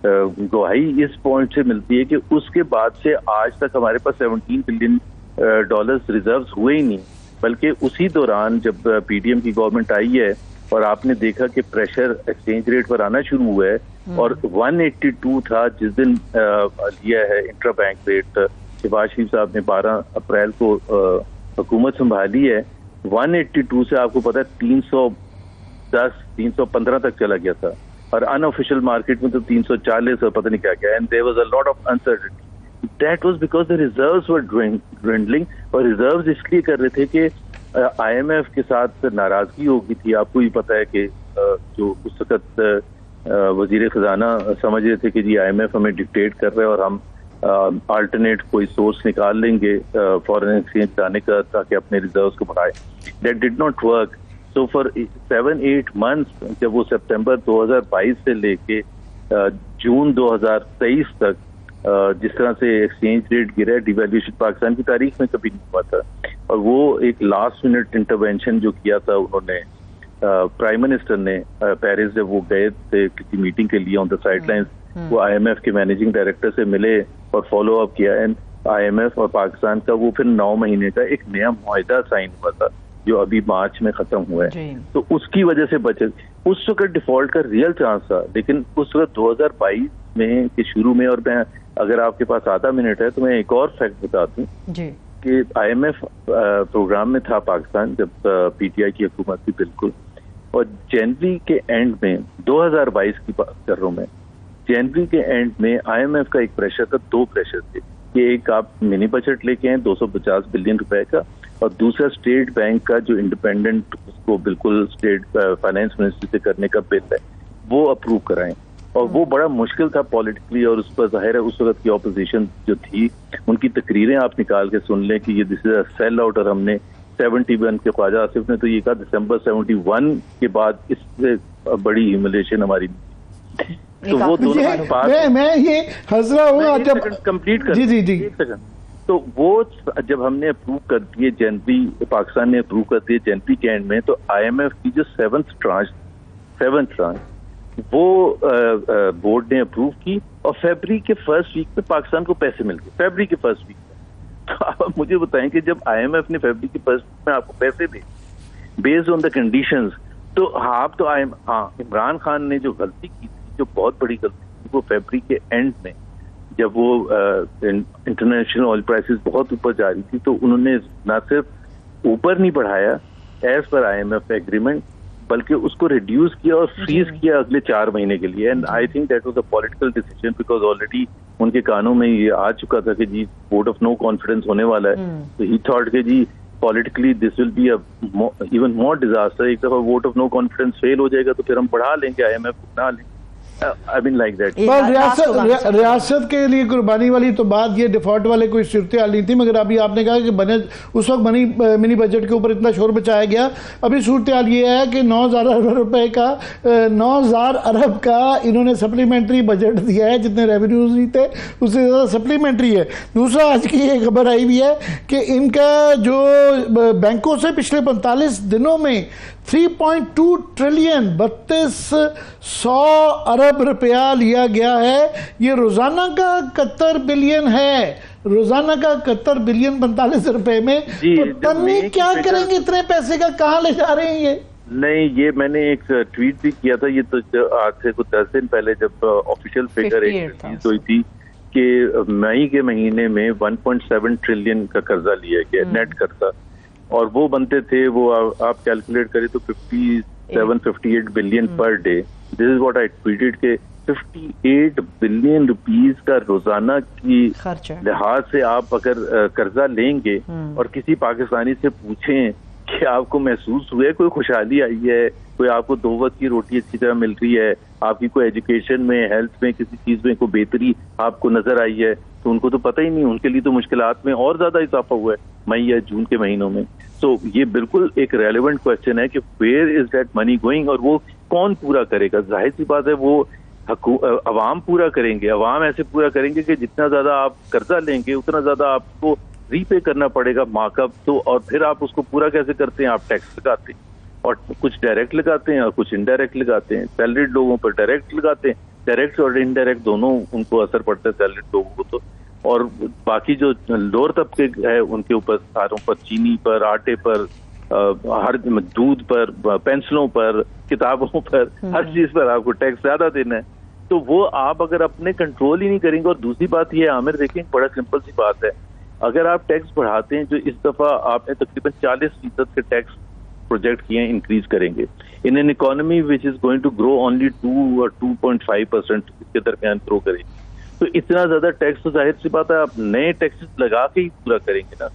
गवाही इस पॉइंट से मिलती है कि उसके बाद से आज तक हमारे पास $17 बिलियन रिजर्व्स हुए ही नहीं, बल्कि उसी दौरान जब पीडीएम की गवर्नमेंट आई है और आपने देखा कि प्रेशर एक्सचेंज रेट पर आना शुरू हुआ है और 182 था जिस दिन लिया है इंट्रा बैंक रेट। शहबाज शरीफ साहब ने 12 अप्रैल को हुकूमत संभाली है, 182 से आपको पता है 310 315 तक चला गया था, और अनऑफिशियल मार्केट में तो 340 और पता नहीं क्या क्या, and there was a lot of uncertainty. That was because the reserves were dwindling, और रिजर्व्स इसलिए कर रहे थे कि आईएमएफ के साथ नाराजगी हो गई थी। आपको ही पता है कि जो उस वक्त वजीर खजाना समझ रहे थे कि जी आईएमएफ हमें डिक्टेट कर रहे हैं और हम अल्टरनेट कोई सोर्स निकाल लेंगे फॉरेन एक्सचेंज जाने का ताकि अपने रिजर्व्स को बढ़ाए। That did not work. So for 7-8 months, जब वो सितंबर 2022 से लेके जून 2023 तक जिस तरह से एक्सचेंज रेट गिरा है, डिवैल्यूएशन पाकिस्तान की तारीख में कभी नहीं हुआ था। और वो एक लास्ट मिनट इंटरवेंशन जो किया था उन्होंने, प्राइम मिनिस्टर ने पेरिस जब वो गए थे किसी मीटिंग के लिए ऑन द साइडलाइंस, वो आईएमएफ के मैनेजिंग डायरेक्टर से मिले और फॉलो अप किया। एंड आईएमएफ और पाकिस्तान का वो फिर 9 महीने का एक नया मुआहिदा साइन हुआ था जो अभी मार्च में खत्म हुआ है, तो उसकी वजह से बचे। उस वक्त डिफॉल्ट का रियल चांस था, लेकिन उस वक्त 2022 में के शुरू में, और मैं अगर आपके पास आधा मिनट है तो मैं एक और फैक्ट बता दूं कि आईएमएफ प्रोग्राम में था पाकिस्तान जब पीटीआई की हुकूमत थी, बिल्कुल। और जनवरी के एंड में 2022 की बात कर रहा हूं मैं, जनवरी के एंड में आईएमएफ का एक प्रेशर था, 2 प्रेशर थे कि एक आप मिनी बजट लेके आए 250 बिलियन रुपए का, और दूसरा स्टेट बैंक का जो इंडिपेंडेंट उसको बिल्कुल स्टेट फाइनेंस मिनिस्ट्री से करने का बिल है वो अप्रूव कराएं। और वो बड़ा मुश्किल था पॉलिटिकली, और उस पर जाहिर है उस वक्त की ऑपोजिशन जो थी उनकी तकरीरें आप निकाल के सुन लें कि ये this is a sell out, और हमने 71 के ख्वाजा आसिफ ने तो ये कहा दिसंबर 71 के बाद इससे बड़ी ह्यूमिलेशन हमारी, तो वो दोनों मैं ये हंस रहा हूँ जब कंप्लीट कर, जी जी एक सेकंड, तो वो जब हमने अप्रूव कर दिए जनवरी, पाकिस्तान ने अप्रूव कर दिए जनवरी के एंड में, तो IMF की जो सेवंथ ट्रांच वो बोर्ड ने अप्रूव की, और फरवरी के फर्स्ट वीक में पाकिस्तान को पैसे मिल गए, फरवरी के फर्स्ट वीक में। तो आप मुझे बताएं कि जब IMF ने फरवरी के फर्स्ट वीक में आपको पैसे दे बेस्ड ऑन द कंडीशंस, तो आप तो इमरान खान ने जो गलती की थी, जो बहुत बड़ी गलती थी, वो फरवरी के एंड में जब वो इंटरनेशनल ऑयल प्राइसेस बहुत ऊपर जा रही थी, तो उन्होंने ना सिर्फ ऊपर नहीं बढ़ाया एज पर IMF एग्रीमेंट, बल्कि उसको रिड्यूस किया और फ्रीज किया अगले 4 महीने के लिए। And I think that was a political decision, because already उनके कानों में ये आ चुका था कि जी वोट ऑफ नो कॉन्फिडेंस होने वाला है, तो ही थॉट कि जी politically this will be even more disaster. एक दफा vote of no confidence fail हो जाएगा तो फिर हम बढ़ा लेंगे, IMF बना लेंगे। I mean like that. रियासत के लिए कुर्बानी वाली तो बात, ये डिफॉल्ट वाले कोई सूरत हाल नहीं थी, मगर अभी आपने कहा कि बने उस वक्त मिनी बजट के ऊपर इतना शोर मचाया गया। अभी सूरत हाल ये है कि 9,000 अरब रुपए का 9,000 अरब का इन्होंने सप्लीमेंट्री बजट दिया है, जितने रेवेन्यूज नहीं थे उससे ज़्यादा सप्लीमेंट्री है। दूसरा, आज की ये खबर आई भी है कि इनका जो बैंकों से पिछले 45 दिनों में 3.2 ट्रिलियन 3200 अरब रुपया लिया गया है। ये रोजाना का 71 बिलियन है, रोजाना का 71 बिलियन 45 रुपए में। तो तन्नी क्या करेंगे इतने पैसे का, कहाँ ले जा रहे हैं ये? नहीं, ये मैंने एक ट्वीट भी किया था, ये तो आज से कुछ 10 दिन पहले जब ऑफिशियल फिगर एक रिलीज हुई थी कि मई के महीने में 1.7 ट्रिलियन का कर्जा लिया गया, नेट कर्जा, और वो बनते थे, वो आप कैलकुलेट करें तो 57-58 billion per day. This is what I tweeted के 58 बिलियन रुपीस का रोजाना की लिहाज से आप अगर कर्जा लेंगे और किसी पाकिस्तानी से पूछें कि आपको महसूस हुआ है कोई खुशहाली आई है, कोई आपको 2 वक्त की रोटी अच्छी तरह मिल रही है, आपकी कोई एजुकेशन में, हेल्थ में, किसी चीज में कोई बेहतरी आपको नजर आई है, तो उनको तो पता ही नहीं, उनके लिए तो मुश्किलात में और ज्यादा इजाफा हुआ है मई या जून के महीनों में। तो ये बिल्कुल एक रेलेवेंट क्वेश्चन है कि where is that money going, और वो कौन पूरा करेगा? जाहिर सी बात है वो अवाम पूरा करेंगे। अवाम ऐसे पूरा करेंगे कि जितना ज्यादा आप कर्जा लेंगे उतना ज्यादा आपको रीपे करना पड़ेगा मार्कअप, तो और फिर आप उसको पूरा कैसे करते हैं? आप टैक्स लगाते हैं, और कुछ डायरेक्ट लगाते हैं और कुछ इनडायरेक्ट लगाते हैं। सैलरीड लोगों पर डायरेक्ट लगाते हैं, डायरेक्ट और इनडायरेक्ट दोनों उनको असर पड़ता है सैलरीड लोगों को, तो और बाकी जो लोअर तबके है उनके ऊपर सारों पर, चीनी पर, आटे पर, हर दूध पर, पेंसिलों पर, किताबों पर, हर चीज पर आपको टैक्स ज्यादा देना है। तो वो आप अगर अपने कंट्रोल ही नहीं करेंगे। और दूसरी बात ये है आमिर, देखें बड़ा सिंपल सी बात है, अगर आप टैक्स बढ़ाते हैं, जो इस दफा आपने तकरीबन 40% के टैक्स प्रोजेक्ट किए हैं, इंक्रीज करेंगे in an economy which is going to grow only 2 और 2.5% इसके दरमियान ग्रो करेगी, तो इतना ज्यादा टैक्स तो जाहिर सी बात है आप नए टैक्सेस लगा के ही पूरा करेंगे ना।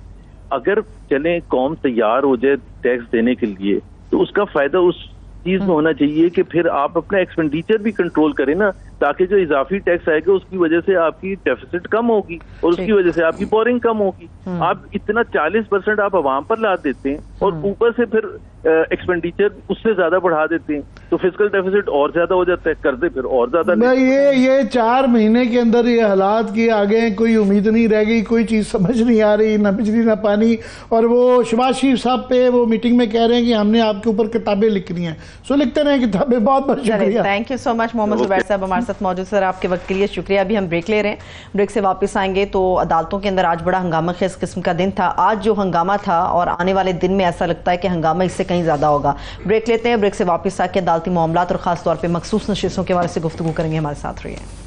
अगर चलें कौम तैयार हो जाए टैक्स देने के लिए, तो उसका फायदा उस चीज में होना चाहिए कि फिर आप अपना एक्सपेंडिचर भी कंट्रोल करें ना, ताकि जो इजाफी टैक्स आएगा उसकी वजह से आपकी डेफिसिट कम होगी और उसकी वजह से आपकी बोरिंग कम होगी। आप इतना 40% आप आवाम पर ला देते हैं और ऊपर से फिर एक्सपेंडिचर उससे ज्यादा बढ़ा देते हैं, तो फिस्कल डेफिसिट और ज्यादा हो जाता है, कर्जे फिर और ज्यादा। ये 4 महीने के अंदर ये हालात के आगे कोई उम्मीद नहीं रह गई, कोई चीज समझ नहीं आ रही, ना बिजली ना पानी। और वो शहबाज शरीफ साहब पे वो मीटिंग में कह रहे हैं कि हमने आपके ऊपर किताबें लिखनी है, सो लिखते रहे किताबें। बहुत बहुत शुक्रिया, thank you so much. Mohammad Zubair साहब हमारे साथ मौजूद, सर आपके वक्त के लिए शुक्रिया। अभी हम ब्रेक ले रहे हैं, ब्रेक से वापस आएंगे तो अदालतों के अंदर आज बड़ा हंगामा खेज किस्म का दिन था। आज जो हंगामा था और आने वाले दिन में ऐसा लगता है कि हंगामा इससे कहीं ज्यादा होगा। ब्रेक लेते हैं, ब्रेक से वापस आके अदालती मामलात और खास तौर पर मखसूस नशिस्तों के हवाले से गुफ्तगू करेंगे। हमारे साथ रहिए।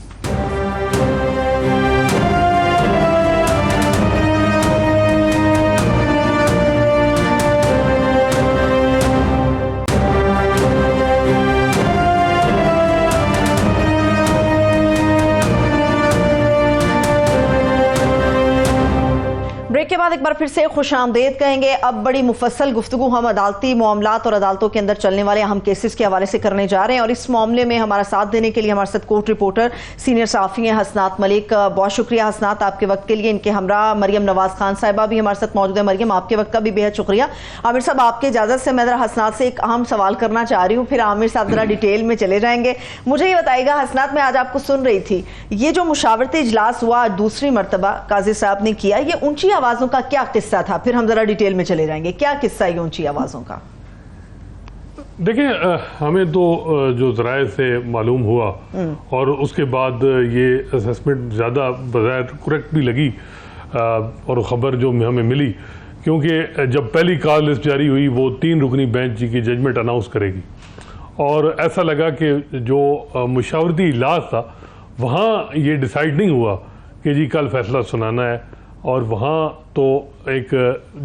ब्रेक के बाद साथ एक बार फिर से खुशामदीद कहेंगे। अब बड़ी मुफस्सल गुफ्तगू हम अदालती मामलात और अदालतों के अंदर चलने वाले अहम केसेस के हवाले से करने जा रहे हैं और इस मामले में हमारा साथ देने के लिए हमारे साथ कोर्ट रिपोर्टर सीनियर सहाफ़ी हैं हसनात मलिक। बहुत शुक्रिया हसनात आपके वक्त के लिए। इनके हमरा मरियम नवाज खान साहिबा भी हमारे साथ मौजूद है। मरियम, आपके वक्त का भी बेहद शुक्रिया। आमिर साहब, आपके इजाज़त से मैं ज़रा हसनात से एक अहम सवाल करना चाह रही हूँ, फिर आमिर साहब ज़रा डिटेल में चले जाएंगे। मुझे ये बताइएगा हसनात, मैं आज आपको सुन रही थी, ये जो मुशावरती इजलास हुआ दूसरी मरतबा काजी साहब ने किया, ये ऊंची आवाज़ों का क्या किस्सा था? फिर हम जरा डिटेल में चले जाएंगे, क्या किस्सा है ऊंची आवाज़ों का? देखिए, हमें तो जो ज़राए से मालूम हुआ और उसके बाद ये असेसमेंट ज़्यादा बज़ाहिर करेक्ट भी लगी और ख़बर जो हमें मिली, क्योंकि जब पहली कॉल लिस्ट जारी हुई वो 3 रुकनी बेंच की जजमेंट अनाउंस करेगी और ऐसा लगा कि जो मुशावरती इजलास था वहाँ ये डिसाइड नहीं हुआ कि जी कल फैसला सुनाना है, और वहाँ तो एक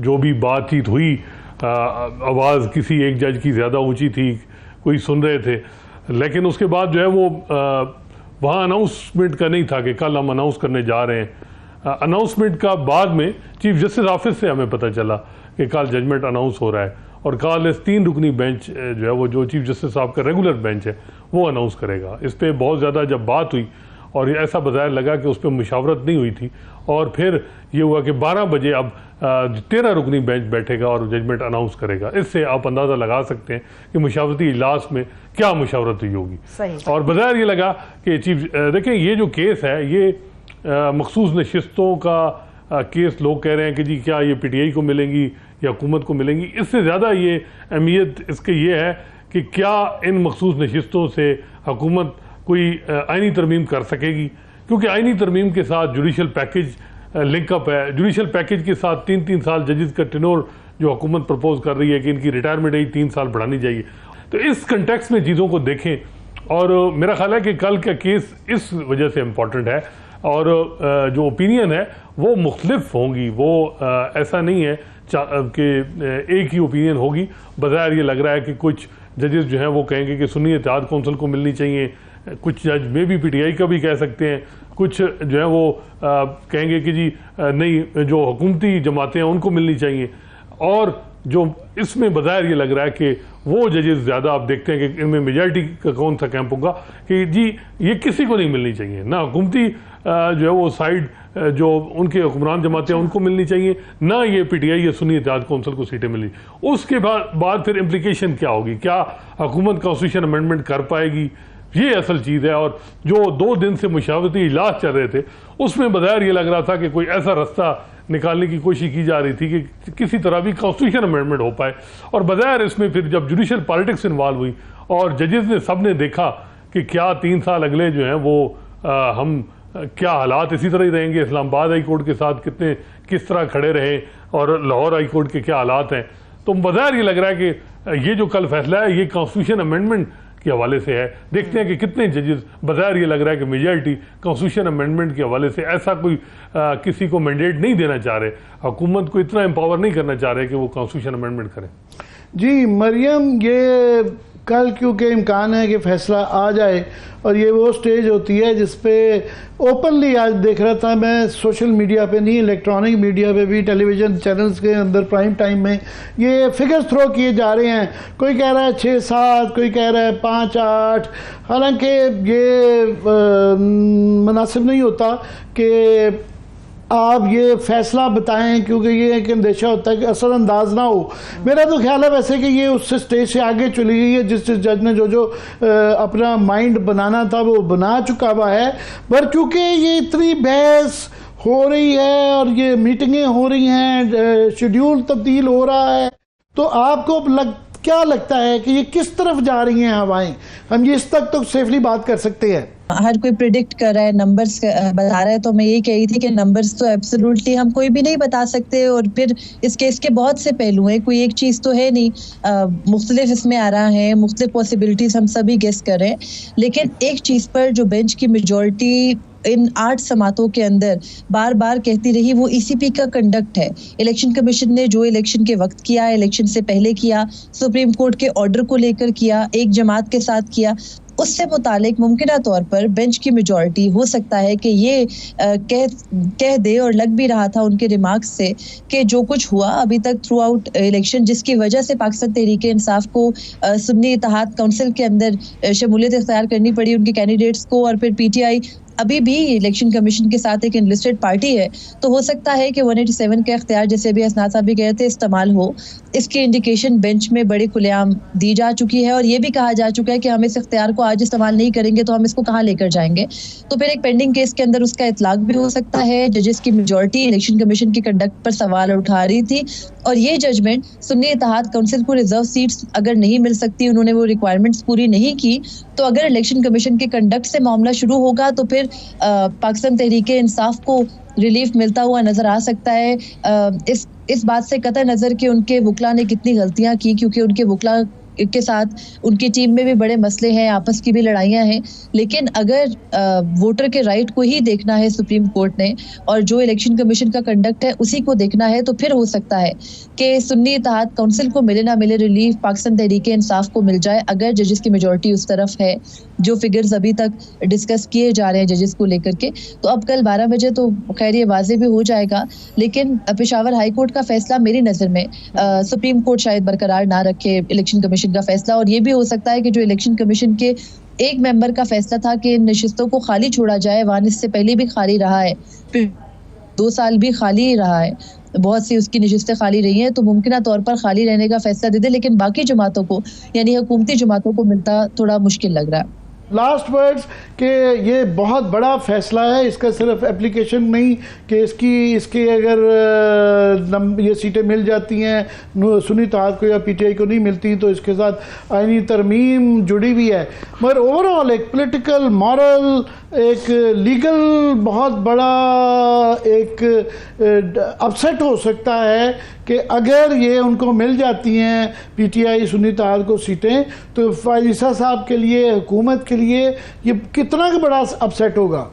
जो भी बातचीत हुई, आवाज़ किसी एक जज की ज़्यादा ऊंची थी, कोई सुन रहे थे, लेकिन उसके बाद जो है वो वहाँ अनाउंसमेंट का नहीं था कि कल हम अनाउंस करने जा रहे हैं। अनाउंसमेंट का बाद में चीफ जस्टिस ऑफिस से हमें पता चला कि कल जजमेंट अनाउंस हो रहा है और कल इस 3 रुकनी बेंच जो है वो जो चीफ जस्टिस साहब का रेगुलर बेंच है वो अनाउंस करेगा। इस पर बहुत ज़्यादा जब बात हुई और ऐसा बज़ाहिर लगा कि उस पर मुशावरत नहीं हुई थी, और फिर ये हुआ कि 12 बजे अब 13 रुकनी बेंच बैठेगा और जजमेंट अनाउंस करेगा। इससे आप अंदाज़ा लगा सकते हैं कि मुशावरती इजलास में क्या मुशावरत हुई होगी। और बज़ाहिर ये लगा कि देखें, ये जो केस है ये मखसूस नशिस्तों का केस लोग कह रहे हैं कि जी क्या ये PTI को मिलेंगी या हुकूमत को मिलेंगी। इससे ज़्यादा ये अहमियत इसके ये है कि क्या इन मखसूस नशिस्तों से हुकूमत कोई आइनी तरमीम कर सकेगी, क्योंकि आइनी तरमीम के साथ जुडिशल पैकेज लिंकअप है। जुडिशल पैकेज के साथ 3-3 साल जजेस का टेन्योर जो हुकूमत प्रपोज कर रही है कि इनकी रिटायरमेंट एज 3 साल बढ़ानी चाहिए। तो इस कंटेक्स्ट में चीज़ों को देखें, और मेरा ख्याल है कि कल का केस इस वजह से इम्पॉर्टेंट है और जो ओपिनियन है वो मुख्तलिफ होंगी। वो ऐसा नहीं है कि एक ही ओपिनियन होगी। बज़ाहिर ये लग रहा है कि कुछ जजेस जो हैं वो कहेंगे कि सुन्नी इत्तेहाद कौंसिल को मिलनी चाहिए, कुछ जज में भी PTI का भी कह सकते हैं, कुछ जो है वो कहेंगे कि जी नहीं, जो हुकूमती जमातें हैं उनको मिलनी चाहिए। और जो इसमें बज़ाहिर ये लग रहा है कि वो जजेस ज़्यादा आप देखते हैं कि इनमें मेजॉरिटी का कौन सा कैंप होगा कि जी ये किसी को नहीं मिलनी चाहिए, ना हुकूमती जो है वो साइड जो उनके हुक्मरान जमातें हैं उनको मिलनी चाहिए, ना ये PTI या सुन्नी इत्तेहाद कौंसिल को सीटें मिली। उसके बाद फिर इम्प्लीकेशन क्या होगी, क्या हुकूमत कॉन्स्टिट्यूशन अमेंडमेंट कर पाएगी, ये असल चीज़ है। और जो 2 दिन से मुशावरती इजलास चल रहे थे उसमें बज़ाहिर ये लग रहा था कि कोई ऐसा रास्ता निकालने की कोशिश की जा रही थी कि किसी तरह भी कॉन्स्टिट्यूशन अमेंडमेंट हो पाए। और बज़ाहिर इसमें फिर जब जुडिशल पॉलिटिक्स इन्वॉल्व हुई और जजेस ने सब ने देखा कि क्या 3 साल अगले जो हैं वो हम क्या हालात इसी तरह ही रहेंगे, इस्लामाबाद हाई कोर्ट के साथ किस तरह खड़े रहे और लाहौर हाई कोर्ट के क्या हालात हैं, तो बज़ाहिर ये लग रहा है कि ये जो कल फैसला है ये कॉन्स्टिट्यूशन अमेंडमेंट के हवाले से है। देखते हैं कि कितने जजेस, बज़ाहिर ये लग रहा है कि मेजॉरिटी कॉन्स्टिट्यूशन अमेंडमेंट के हवाले से ऐसा कोई किसी को मैंडेट नहीं देना चाह रहे, हुकूमत को इतना एम्पावर नहीं करना चाह रहे कि वो कॉन्स्टिट्यूशन अमेंडमेंट करें। जी मरियम, ये कल क्योंकि इम्कान है कि फैसला आ जाए और ये वो स्टेज होती है जिस पे ओपनली आज देख रहा था मैं, सोशल मीडिया पे नहीं, इलेक्ट्रॉनिक मीडिया पे भी, टेलीविज़न चैनल्स के अंदर प्राइम टाइम में ये फिगर्स थ्रो किए जा रहे हैं। कोई कह रहा है 6-7, कोई कह रहा है 5-8। हालांकि ये मुनासिब नहीं होता कि आप ये फैसला बताएं, क्योंकि ये एक अंदेशा होता है कि असरअंदाज ना हो। मेरा तो ख्याल है वैसे कि ये उस स्टेज से आगे चली गई है जिस जज ने जो अपना माइंड बनाना था वो बना चुका हुआ है। पर क्योंकि ये इतनी बहस हो रही है और ये मीटिंगें हो रही हैं, शेड्यूल तब्दील हो रहा है, तो आपको क्या लगता है कि ये किस तरफ जा रही हैं हवाएं? हम ये इस तक तो सेफली बात कर सकते हैं। हर कोई प्रिडिक्ट कर रहा है, नंबर्स बता रहा है, तो मैं यही कह रही थी कि नंबर्स तो एब्सोल्युटली हम कोई भी नहीं बता सकते। और फिर इस केस के बहुत से पहलू हैं, कोई एक चीज़ तो है नहीं, मुख्तलिफ इसमें आ रहा है, मुख्तलिफ पॉसिबिलिटीज हम सभी गेस कर रहे हैं। लेकिन एक चीज़ पर जो बेंच की मेजॉरिटी इन 8 समातों के अंदर बार बार कहती रही वो ECP का कंडक्ट है। इलेक्शन कमीशन ने जो इलेक्शन के वक्त किया, इलेक्शन से पहले किया, सुप्रीम कोर्ट के ऑर्डर को लेकर किया, एक जमात के साथ किया, उससे मुतालिक मुमकिन तौर पर बेंच की मेजॉरिटी हो सकता है कि ये कह दे, और लग भी रहा था उनके रिमार्क्स से कि जो कुछ हुआ अभी तक थ्रू आउट इलेक्शन, जिसकी वजह से पाकिस्तान तहरीक इंसाफ को सुन्नी इत्तेहाद काउंसिल के अंदर शमूलियत इख्तियार करनी पड़ी उनके कैंडिडेट्स को, और फिर PTI अभी भी इलेक्शन कमीशन के साथ एक इनलिस्टेड पार्टी है, तो हो सकता है कि 187 के अख्तियार, जैसे अभी हसनात साहब भी गए थे, इस्तेमाल हो। इसकी इंडिकेशन बेंच में बड़े खुलेआम दी जा चुकी है, और ये भी कहा जा चुका है कि हम इस इख्तियार को आज इस्तेमाल नहीं करेंगे तो हम इसको कहाँ लेकर जाएंगे। तो फिर एक पेंडिंग केस के अंदर उसका इतलाक भी हो सकता है। जजेस की मेजॉरिटी इलेक्शन कमीशन की कंडक्ट पर सवाल उठा रही थी, और ये जजमेंट सुन्नी इत्तेहाद काउंसिल को रिजर्व सीट्स अगर नहीं मिल सकती, उन्होंने वो रिक्वायरमेंट्स पूरी नहीं की, तो अगर इलेक्शन कमीशन के कंडक्ट से मामला शुरू होगा तो फिर पाकिस्तान तहरीक इंसाफ को रिलीफ मिलता हुआ नजर आ सकता है। इस बात से कतई नजर कि उनके वकला ने कितनी गलतियां की, क्योंकि उनके वकला के साथ उनकी टीम में भी बड़े मसले हैं, आपस की भी लड़ाइयां हैं। लेकिन अगर वोटर के राइट को ही देखना है सुप्रीम कोर्ट ने, और जो इलेक्शन कमीशन का कंडक्ट है उसी को देखना है, तो फिर हो सकता है कि सुन्नी इत्तेहाद काउंसिल को मिले ना मिले रिलीफ पाकिस्तान तहरीक इंसाफ को मिल जाए, अगर जजेस की मेजॉरिटी उस तरफ है। जो फिगर्स अभी तक डिस्कस किए जा रहे हैं जजेस को लेकर के, तो अब कल 12 बजे तो खैर ये वाजे भी हो जाएगा। लेकिन पेशावर हाई कोर्ट का फैसला मेरी नज़र में सुप्रीम कोर्ट शायद बरकरार ना रखे इलेक्शन कमीशन का फैसला, और ये भी हो सकता है कि जो इलेक्शन कमीशन के एक मेंबर का फैसला था कि इन नशिस्तों को खाली छोड़ा जाए, वान इससे पहले भी खाली रहा है, फिर 2 साल भी खाली ही रहा है, बहुत सी उसकी नशिस्तें खाली रही हैं, तो मुमकिन तौर पर खाली रहने का फैसला दे दे, लेकिन बाकी जमातों को यानी हुकूमती जमातों को मिलता थोड़ा मुश्किल लग रहा है। लास्ट वर्ड्स कि ये बहुत बड़ा फैसला है, इसका सिर्फ एप्लीकेशन नहीं कि इसकी अगर ये सीटें मिल जाती हैं सुन्नी इत्तेहाद को या PTI को नहीं मिलती, तो इसके साथ आईनी तरमीम जुड़ी हुई है। मगर ओवरऑल एक पॉलिटिकल, मॉरल, एक लीगल बहुत बड़ा एक अपसेट हो सकता है कि अगर ये उनको मिल जाती हैं PTI सुन्नी इत्तेहाद को सीटें, तो फ़ायज़ ईसा साहब के लिए, हुकूमत के लिए ये कितना का बड़ा अपसेट होगा।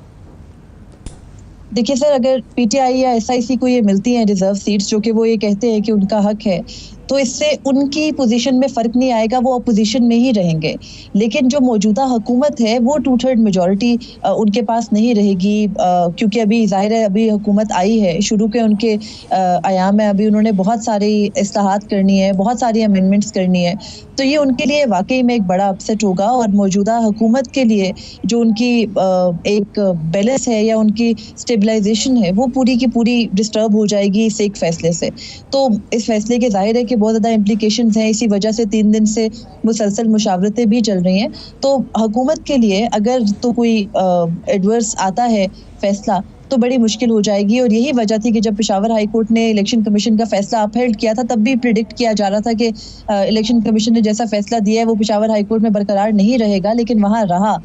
देखिए सर, अगर PTI या SIC को ये मिलती हैं रिजर्व सीट्स, जो कि वो ये कहते हैं कि उनका हक है, तो इससे उनकी पोजीशन में फ़र्क नहीं आएगा, वो अपोजिशन में ही रहेंगे। लेकिन जो मौजूदा हुकूमत है वो 2/3 मेजॉरिटी उनके पास नहीं रहेगी, क्योंकि अभी ज़ाहिर है अभी हुकूमत आई है, शुरू के उनके आयाम में अभी उन्होंने बहुत सारी इस्लाहात करनी है, बहुत सारी अमेंडमेंट्स करनी है, तो ये उनके लिए वाकई में एक बड़ा अपसेट होगा। और मौजूदा हुकूमत के लिए जो उनकी एक बैलेंस है या उनकी स्टेबलाइजेशन है, वो पूरी की पूरी डिस्टर्ब हो जाएगी इस एक फैसले से। तो इस फैसले के ज़ाहिर है कि बहुत ज़्यादा इम्प्लीकेशंस हैं, इसी वजह से 3 दिन से मुसलसल मुशावरतें भी चल रही हैं। तो हुकूमत के लिए अगर तो कोई एडवर्स आता है फैसला, तो बड़ी मुश्किल हो जाएगी। और यही वजह थी कि जब पेशावर हाई कोर्ट ने इलेक्शन कमीशन का फैसला अपहेल्ड किया था, तब भी प्रिडिक्ट किया जा रहा था कि इलेक्शन कमीशन ने जैसा फैसला दिया है वो पेशावर हाई कोर्ट में बरकरार नहीं रहेगा, लेकिन वहाँ रहा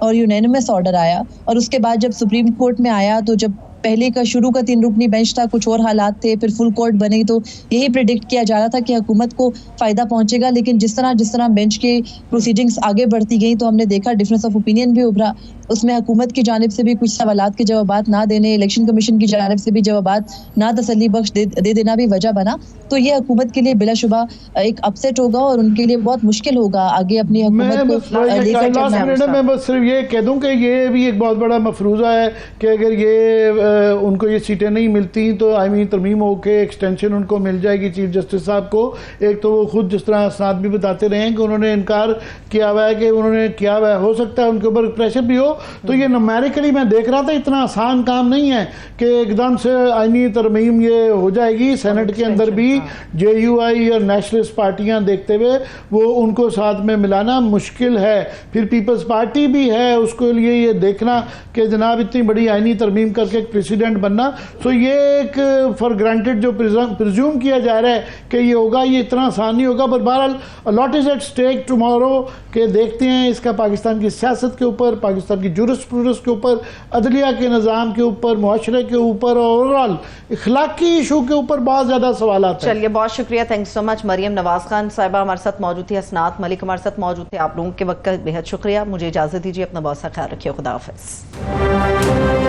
और यूनानिमस ऑर्डर आया। और उसके बाद जब सुप्रीम कोर्ट में आया, तो जब पहले का शुरू का 3 रुकनी बेंच था, कुछ और हालात थे, फिर फुल कोर्ट बनी, तो यही प्रिडिक्ट किया जा रहा था कि हुकूमत को फ़ायदा पहुंचेगा। लेकिन जिस तरह बेंच के प्रोसीडिंग्स आगे बढ़ती गई, तो हमने देखा डिफरेंस ऑफ ओपिनियन भी उभरा। उसमें हुकूमत की जानिब से भी कुछ सवालात के जवाबात ना देने, इलेक्शन कमीशन की जानिब से भी जवाबात ना तसल्ली बख्श दे देना भी वजह बना। तो ये हुकूमत के लिए बिलाशुबा एक अपसेट होगा और उनके लिए बहुत मुश्किल होगा आगे अपनी हुकूमत को लेकर चलना। मैं बस सिर्फ ये कह दूं कि ये भी एक बहुत बड़ा मफरूज़ा है कि अगर ये उनको ये सीटें नहीं मिलती, तो आईनी तरमीम होकर एक्सटेंशन उनको मिल जाएगी चीफ जस्टिस साहब को। एक तो वो खुद जिस तरह असनाद भी बताते रहे हैं कि उन्होंने इनकार किया हुआ है कि उन्होंने किया हुआ है, हो सकता है उनके ऊपर प्रेशर भी हो। तो ये न्यूमेरिकली मैं देख रहा था, इतना आसान काम नहीं है कि एकदम से आईनी तरमीम ये हो जाएगी। सेनेट के अंदर भी JUI और नेशनलिस्ट पार्टियां देखते हुए वो उनको साथ में मिलाना मुश्किल है। फिर पीपल्स पार्टी भी है, उसके लिए ये देखना कि जनाब इतनी बड़ी आईनी तरमीम करके एक प्रेसिडेंट बनना, तो ये एक फॉर ग्रांटेड जो प्रिज्यूम किया जा रहा है कि ये होगा, ये इतना आसान नहीं होगा। पर बहरहाल lot is at stake tomorrow के देखते हैं इसका पाकिस्तान की सियासत के ऊपर, पाकिस्तान की जुरिस्प्रूडेंस के ऊपर, अदलिया के निज़ाम के ऊपर, मुआशरे के ऊपर, ओवरऑल इखलाकी इशू के ऊपर बहुत ज़्यादा सवाल आते हैं। चलिए, बहुत शुक्रिया, thank you so much. Maryam Nawaz Khan साहिबा हमारे साथ मौजूद थी, हसनात मलिक हमारे साथ मौजूद थे। आप लोगों के वक्त का बेहद शुक्रिया। मुझे इजाज़त दीजिए, अपना बहुत सा ख्याल रखिए, खुदा हाफिज़।